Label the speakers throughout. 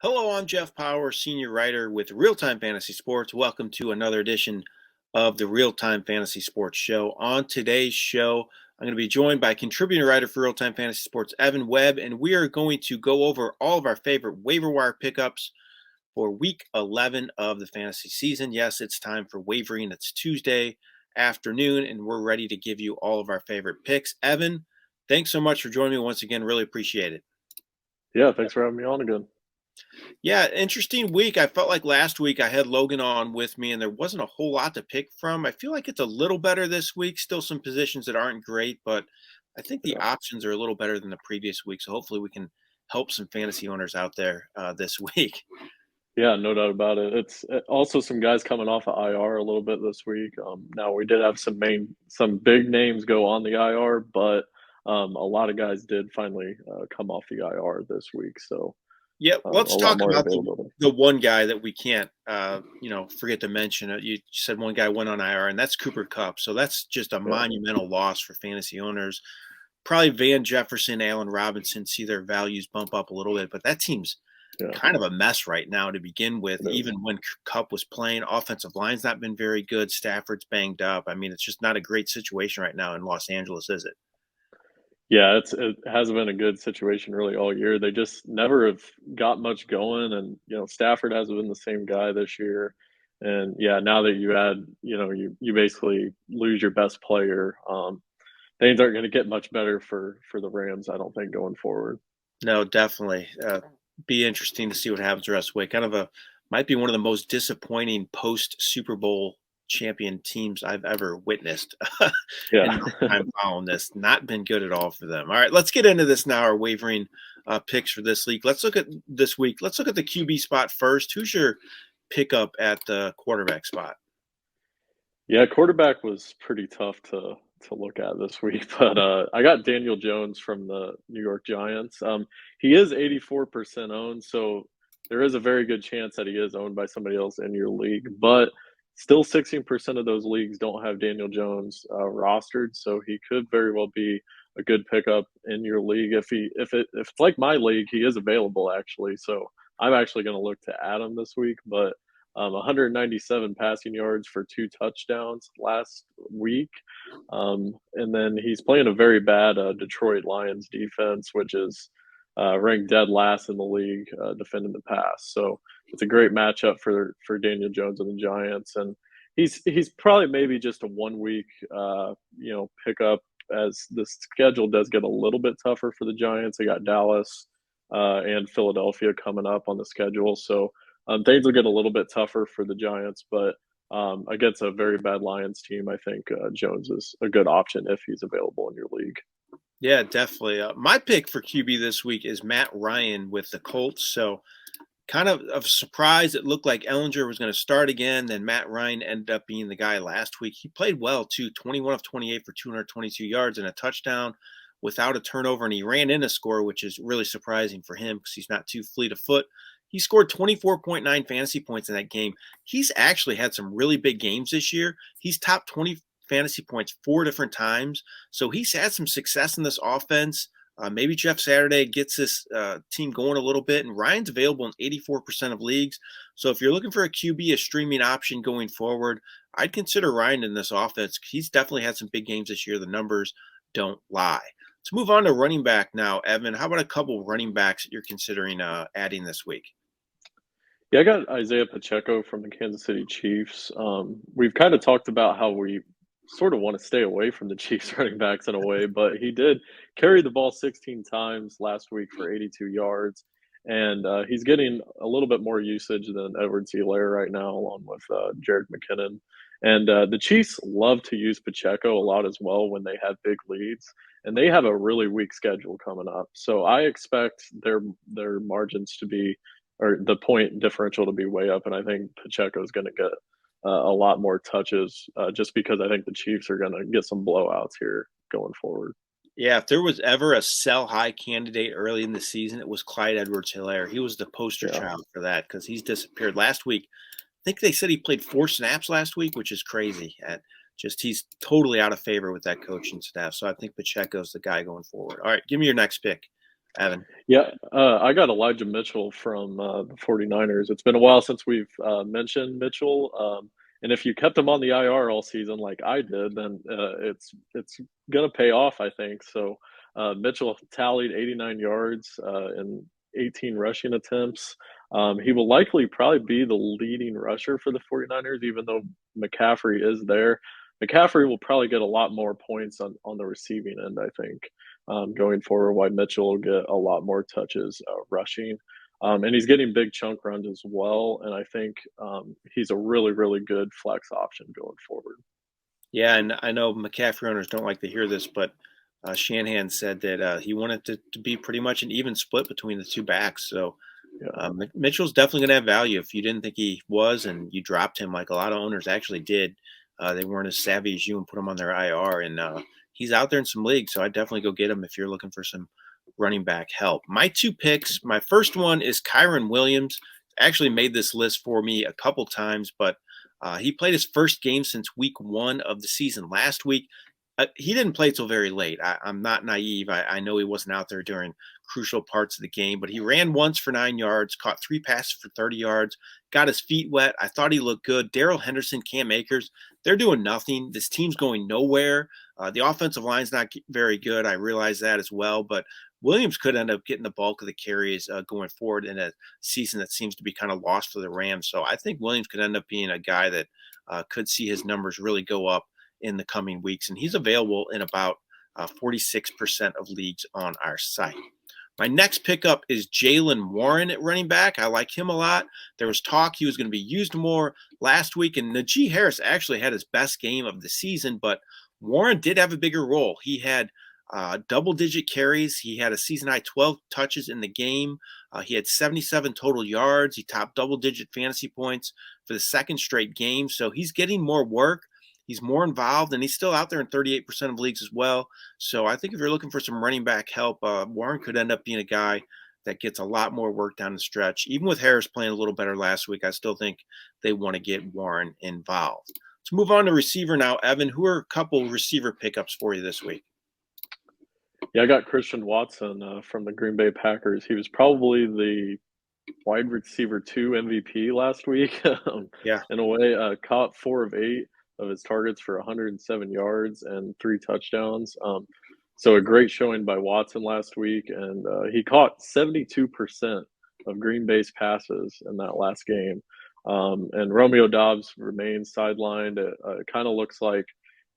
Speaker 1: Hello, I'm Jeff Paur, senior writer with RealTime Fantasy Sports. Welcome to another edition of the RealTime Fantasy Sports Show. On today's show, I'm going to be joined by contributing writer for RealTime Fantasy Sports, Evan Webb, and we are going to go over all of our favorite waiver wire pickups for Week 11 of the fantasy season. Yes, it's time for wavering. It's Tuesday afternoon, and we're ready to give you all of our favorite picks. Evan, thanks so much for joining me once again. Really appreciate it.
Speaker 2: Yeah, thanks for having me on again.
Speaker 1: Yeah, interesting week. I felt like last week I had Logan on with me and there wasn't a whole lot to pick from. I feel like it's a little better this week. Still some positions that aren't great, but I think the
Speaker 2: Yeah,
Speaker 1: options are a little better than the previous week. So hopefully we can help some fantasy owners out there this week.
Speaker 2: yeah, no doubt about it. It's also some guys coming off of IR a little bit this week. Now we did have some big names go on the IR, but a lot of guys did finally come off the IR this week. So
Speaker 1: Yeah,
Speaker 2: a
Speaker 1: let's
Speaker 2: lot
Speaker 1: talk
Speaker 2: more
Speaker 1: about
Speaker 2: availability.
Speaker 1: the one guy that we can't, forget to mention. You said one guy went on IR, and that's Cooper Kupp. So that's just a
Speaker 2: Yeah,
Speaker 1: monumental loss for fantasy owners. Probably Van Jefferson, Allen Robinson see their values bump up a little bit, but that team's
Speaker 2: yeah,
Speaker 1: kind of a mess right now to begin with.
Speaker 2: it is.
Speaker 1: Even when Kupp was playing, offensive line's not been very good. Stafford's banged up. I mean, it's just not a great situation right now in Los Angeles, is it?
Speaker 2: Yeah, it hasn't been a good situation really all year. They just never have got much going, and Stafford hasn't been the same guy this year. And yeah, now that you add, you basically lose your best player. Things aren't going to get much better for the Rams, I don't think, going forward.
Speaker 1: No, definitely. Be interesting to see what happens the rest of the way. Kind of a might be one of the most disappointing post Super Bowl champion teams I've ever witnessed in
Speaker 2: Yeah,
Speaker 1: my time following this. Not been good at all for them. All right, let's get into this now. Our wavering picks for this week. Let's look at this week. Let's look at the QB spot first. Who's your pickup at the quarterback spot?
Speaker 2: yeah. Quarterback was pretty tough to look at this week, but I got Daniel Jones from the New York Giants. He is 84% owned, so there is a very good chance that he is owned by somebody else in your league. But still, 16% of those leagues don't have Daniel Jones rostered, so he could very well be a good pickup in your league. If it's like my league, he is available actually. So I'm actually going to look to add him this week, but 197 passing yards for 2 touchdowns last week. And then he's playing a very bad Detroit Lions defense, which is ranked dead last in the league defending the pass. So it's a great matchup for Daniel Jones and the Giants. And he's probably maybe just a 1 week pickup, as the schedule does get a little bit tougher for the Giants. They got Dallas and Philadelphia coming up on the schedule. So things will get a little bit tougher for the Giants, but against a very bad Lions team, I think Jones is a good option if he's available in your league.
Speaker 1: Yeah, definitely. My pick for QB this week is Matt Ryan with the Colts. So kind of a surprise. It looked like Ellinger was going to start again. Then Matt Ryan ended up being the guy last week. He played well too, 21 of 28 for 222 yards and a touchdown without a turnover. And he ran in a score, which is really surprising for him because he's not too fleet of foot. He scored 24.9 fantasy points in that game. He's actually had some really big games this year. He's top 20 fantasy points 4 different times. So he's had some success in this offense. Maybe Jeff Saturday gets this team going a little bit, and Ryan's available in 84% of leagues. So if you're looking for a QB, a streaming option going forward, I'd consider Ryan in this offense. He's definitely had some big games this year. The numbers don't lie. Let's move on to running back now, Evan. How about a couple running backs that you're considering adding this week?
Speaker 2: Yeah, I got Isaiah Pacheco from the Kansas City Chiefs. We've kind of talked about how we sort of want to stay away from the Chiefs running backs in a way, but he did carry the ball 16 times last week for 82 yards. And he's getting a little bit more usage than Edwards-Helaire right now, along with Jared McKinnon. And the Chiefs love to use Pacheco a lot as well when they have big leads. And they have a really weak schedule coming up. So I expect their margins to be, or the point differential to be way up. And I think Pacheco is going to get a lot more touches just because I think the Chiefs are going to get some blowouts here going forward.
Speaker 1: Yeah, if there was ever a sell high candidate early in the season, it was Clyde Edwards-Helaire. He was the poster
Speaker 2: Yeah.
Speaker 1: child for that because he's disappeared. Last week, I think they said he played 4 snaps last week, which is crazy. And just he's totally out of favor with that coaching staff. So I think Pacheco's the guy going forward. All right, give me your next pick. Evan?
Speaker 2: Yeah, I got Elijah Mitchell from the 49ers. It's been a while since we've mentioned Mitchell. And if you kept him on the IR all season like I did, then it's gonna pay off, I think. So Mitchell tallied 89 yards and 18 rushing attempts. He will likely probably be the leading rusher for the 49ers, even though McCaffrey is there. McCaffrey will probably get a lot more points on the receiving end, I think, going forward, why Mitchell will get a lot more touches rushing. And he's getting big chunk runs as well. And I think he's a really, really good flex option going forward.
Speaker 1: Yeah, and I know McCaffrey owners don't like to hear this, but Shanahan said that he wanted to be pretty much an even split between the two backs. So
Speaker 2: Yeah.
Speaker 1: Mitchell's definitely going to have value. If you didn't think he was and you dropped him, like a lot of owners actually did, they weren't as savvy as you and put him on their IR. And he's out there in some leagues, so I'd definitely go get him if you're looking for some running back help. My two picks, my first one is Kyron Williams. Actually made this list for me a couple times, but he played his first game since week 1 of the season last week. He didn't play till very late. I'm not naive. I know he wasn't out there during crucial parts of the game, but he ran once for 9 yards, caught 3 passes for 30 yards, got his feet wet. I thought he looked good. Darrell Henderson, Cam Akers, they're doing nothing. This team's going nowhere. The offensive line's not very good. I realize that as well, but Williams could end up getting the bulk of the carries going forward in a season that seems to be kind of lost for the Rams. So I think Williams could end up being a guy that could see his numbers really go up in the coming weeks. And he's available in about 46% of leagues on our site. My next pickup is Jaylen Warren at running back. I like him a lot. There was talk he was going to be used more last week, and Najee Harris actually had his best game of the season, but Warren did have a bigger role. He had double-digit carries. He had a season-high 12 touches in the game. He had 77 total yards. He topped double-digit fantasy points for the second straight game. So he's getting more work. He's more involved, and he's still out there in 38% of leagues as well. So I think if you're looking for some running back help, Warren could end up being a guy that gets a lot more work down the stretch. Even with Harris playing a little better last week, I still think they want to get Warren involved. Let's move on to receiver now. Evan, who are a couple receiver pickups for you this week?
Speaker 2: Yeah, I got Christian Watson from the Green Bay Packers. He was probably the wide receiver 2 MVP last week.
Speaker 1: Yeah.
Speaker 2: In a way, caught 4 of 8 of his targets for 107 yards and 3 touchdowns. So a great showing by Watson last week, and he caught 72% of Green Bay's passes in that last game. And Romeo Doubs remains sidelined. It kind of looks like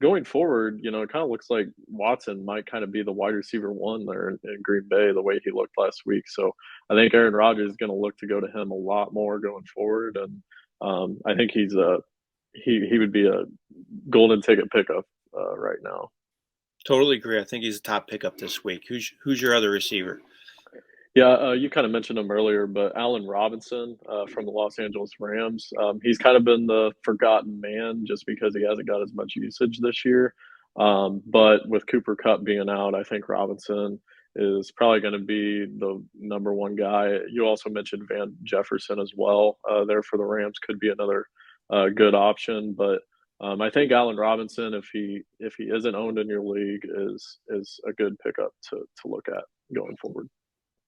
Speaker 2: going forward, it kind of looks like Watson might kind of be the wide receiver 1 there in Green Bay, the way he looked last week. So I think Aaron Rodgers is going to look to go to him a lot more going forward, and I think he would be a golden ticket pickup right now.
Speaker 1: Totally agree. I think he's a top pickup this week. Who's your other receiver?
Speaker 2: Yeah, you kind of mentioned him earlier, but Allen Robinson from the Los Angeles Rams, he's kind of been the forgotten man just because he hasn't got as much usage this year. But with Cooper Kupp being out, I think Robinson is probably going to be the number 1 guy. You also mentioned Van Jefferson as well. There for the Rams could be another good option, but I think Allen Robinson, if he isn't owned in your league, is a good pickup to look at going forward.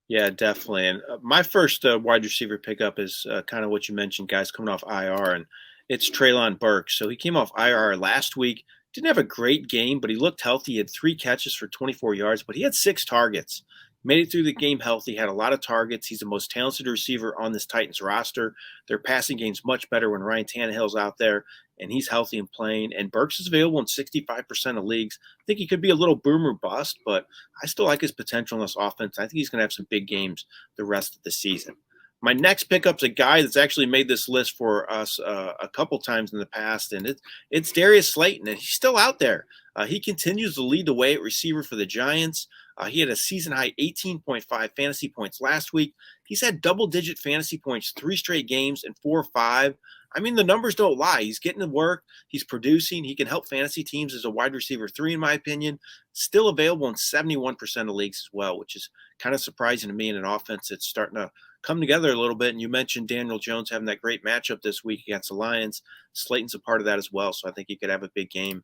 Speaker 1: Yeah, definitely. And my first wide receiver pickup is kind of what you mentioned, guys coming off IR, and it's Treylon Burks. So he came off IR last week. Didn't have a great game, but he looked healthy. He had 3 catches for 24 yards, but he had 6 targets. Made it through the game healthy, had a lot of targets. He's the most talented receiver on this Titans roster. Their passing game's much better when Ryan Tannehill's out there and he's healthy and playing. And Burks is available in 65% of leagues. I think he could be a little boom or bust, but I still like his potential in this offense. I think he's going to have some big games the rest of the season. My next pickup's a guy that's actually made this list for us a couple times in the past, and it's Darius Slayton, and he's still out there. He continues to lead the way at receiver for the Giants. He had a season-high 18.5 fantasy points last week. He's had double-digit fantasy points 3 straight games and 4 or 5. I mean, the numbers don't lie. He's getting to work. He's producing. He can help fantasy teams as a wide receiver 3, in my opinion. Still available in 71% of leagues as well, which is kind of surprising to me in an offense that's starting to come together a little bit. And you mentioned Daniel Jones having that great matchup this week against the Lions. Slayton's a part of that as well, so I think he could have a big game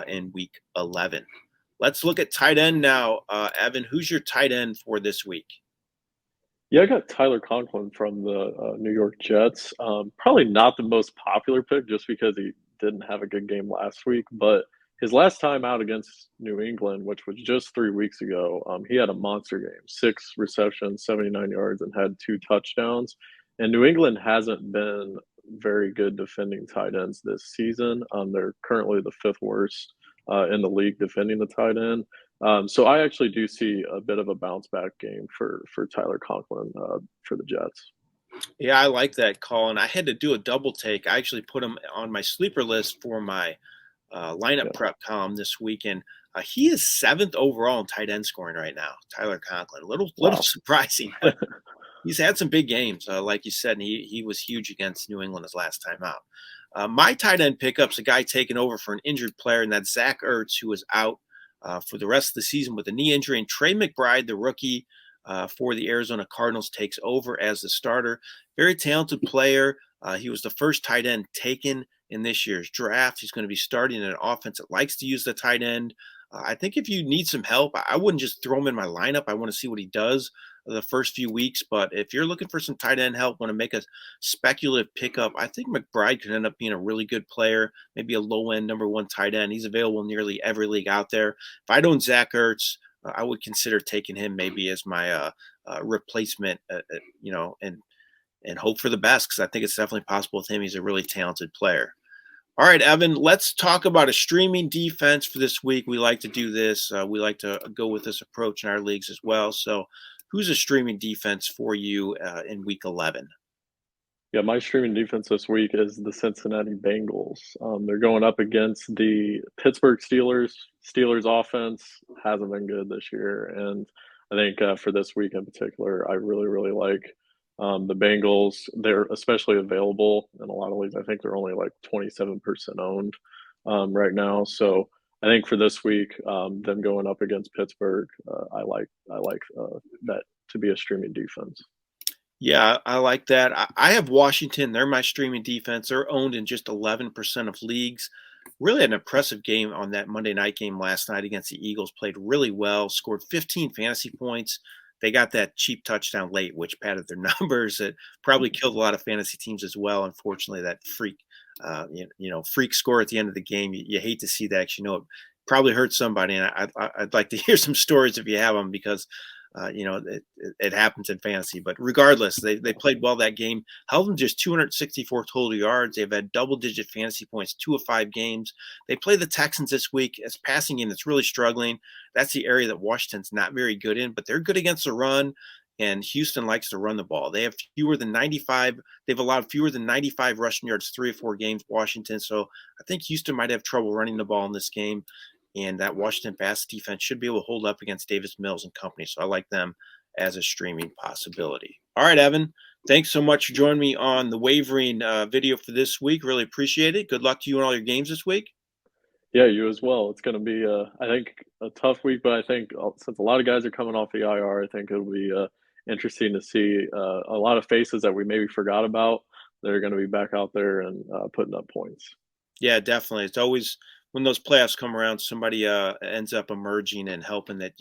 Speaker 1: in week 11. Let's look at tight end now. Evan, who's your tight end for this week?
Speaker 2: Yeah, I got Tyler Conklin from the New York Jets. Probably not the most popular pick just because he didn't have a good game last week, but his last time out against New England, which was just 3 weeks ago, he had a monster game, 6 receptions, 79 yards, and had 2 touchdowns. And New England hasn't been very good defending tight ends this season. They're currently the fifth worst in the league defending the tight end. So I actually do see a bit of a bounce back game for Tyler Conklin for the Jets.
Speaker 1: Yeah, I like that call, and I had to do a double take. I actually put him on my sleeper list for my lineup
Speaker 2: Yeah.
Speaker 1: prep column this weekend. He is 7th overall in tight end scoring right now, Tyler Conklin. Little
Speaker 2: Wow.
Speaker 1: surprising, but he's had some big games, like you said, and he was huge against New England his last time out. My tight end pickup's a guy taking over for an injured player, and that's Zach Ertz, who is out for the rest of the season with a knee injury. And Trey McBride, the rookie for the Arizona Cardinals, takes over as the starter. Very talented player. He was the first tight end taken in this year's draft. He's going to be starting in an offense that likes to use the tight end. I think if you need some help, I wouldn't just throw him in my lineup. I want to see what he does the first few weeks. But if you're looking for some tight end help, want to make a speculative pickup, I think McBride could end up being a really good player, maybe a low end number 1 tight end. He's available in nearly every league out there. If I don't Zach Ertz, I would consider taking him maybe as my replacement, and hope for the best, because I think it's definitely possible with him. He's a really talented player. All right, Evan, let's talk about a streaming defense for this week. We like to do this. We like to go with this approach in our leagues as well. So who's a streaming defense for you in week 11?
Speaker 2: Yeah, my streaming defense this week is the Cincinnati Bengals. They're going up against the Pittsburgh Steelers. Steelers offense hasn't been good this year, and I think for this week in particular, I really, really like the Bengals. They're especially available in a lot of leagues. I think they're only like 27% owned right now. So I think for this week, them going up against Pittsburgh, I like that to be a streaming defense.
Speaker 1: Yeah, I like that. I have Washington. They're my streaming defense. They're owned in just 11% of leagues. Really an impressive game on that Monday night game last night against the Eagles. Played really well, scored 15 fantasy points. They got that cheap touchdown late, which padded their numbers. It probably killed a lot of fantasy teams as well. Unfortunately, that freak, freak score at the end of the game. You hate to see that, 'cause it probably hurt somebody. And I'd like to hear some stories if you have them, because it happens in fantasy. But regardless, they played well that game. Held them just 264 total yards. They've had double-digit fantasy points 2 of 5 games. They play the Texans this week. As passing game that's really struggling. That's the area that Washington's not very good in, but they're good against the run. And Houston likes to run the ball. They have fewer than 95. They've allowed fewer than 95 rushing yards 3 or 4 games, Washington. So I think Houston might have trouble running the ball in this game. And that Washington pass defense should be able to hold up against Davis Mills and company. So I like them as a streaming possibility. All right, Evan, thanks so much for joining me on the wavering video for this week. Really appreciate it. Good luck to you in all your games this week.
Speaker 2: Yeah, you as well. It's going to be, I think, a tough week, but I think since a lot of guys are coming off the IR, I think it'll be interesting to see a lot of faces that we maybe forgot about that are going to be back out there and putting up points.
Speaker 1: Yeah, definitely. It's always when those playoffs come around, somebody ends up emerging and helping that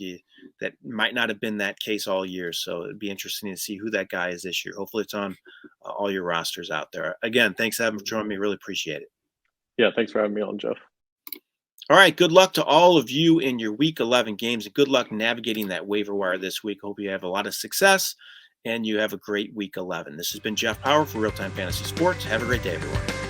Speaker 1: might not have been that case all year. So it'd be interesting to see who that guy is this year. Hopefully it's on all your rosters out there. Again, thanks, Evan, for joining me. Really appreciate it.
Speaker 2: Yeah, thanks for having me on, Jeff.
Speaker 1: All right, good luck to all of you in your Week 11 games, and good luck navigating that waiver wire this week. Hope you have a lot of success, and you have a great Week 11. This has been Jeff Paur for RealTime Fantasy Sports. Have a great day, everyone.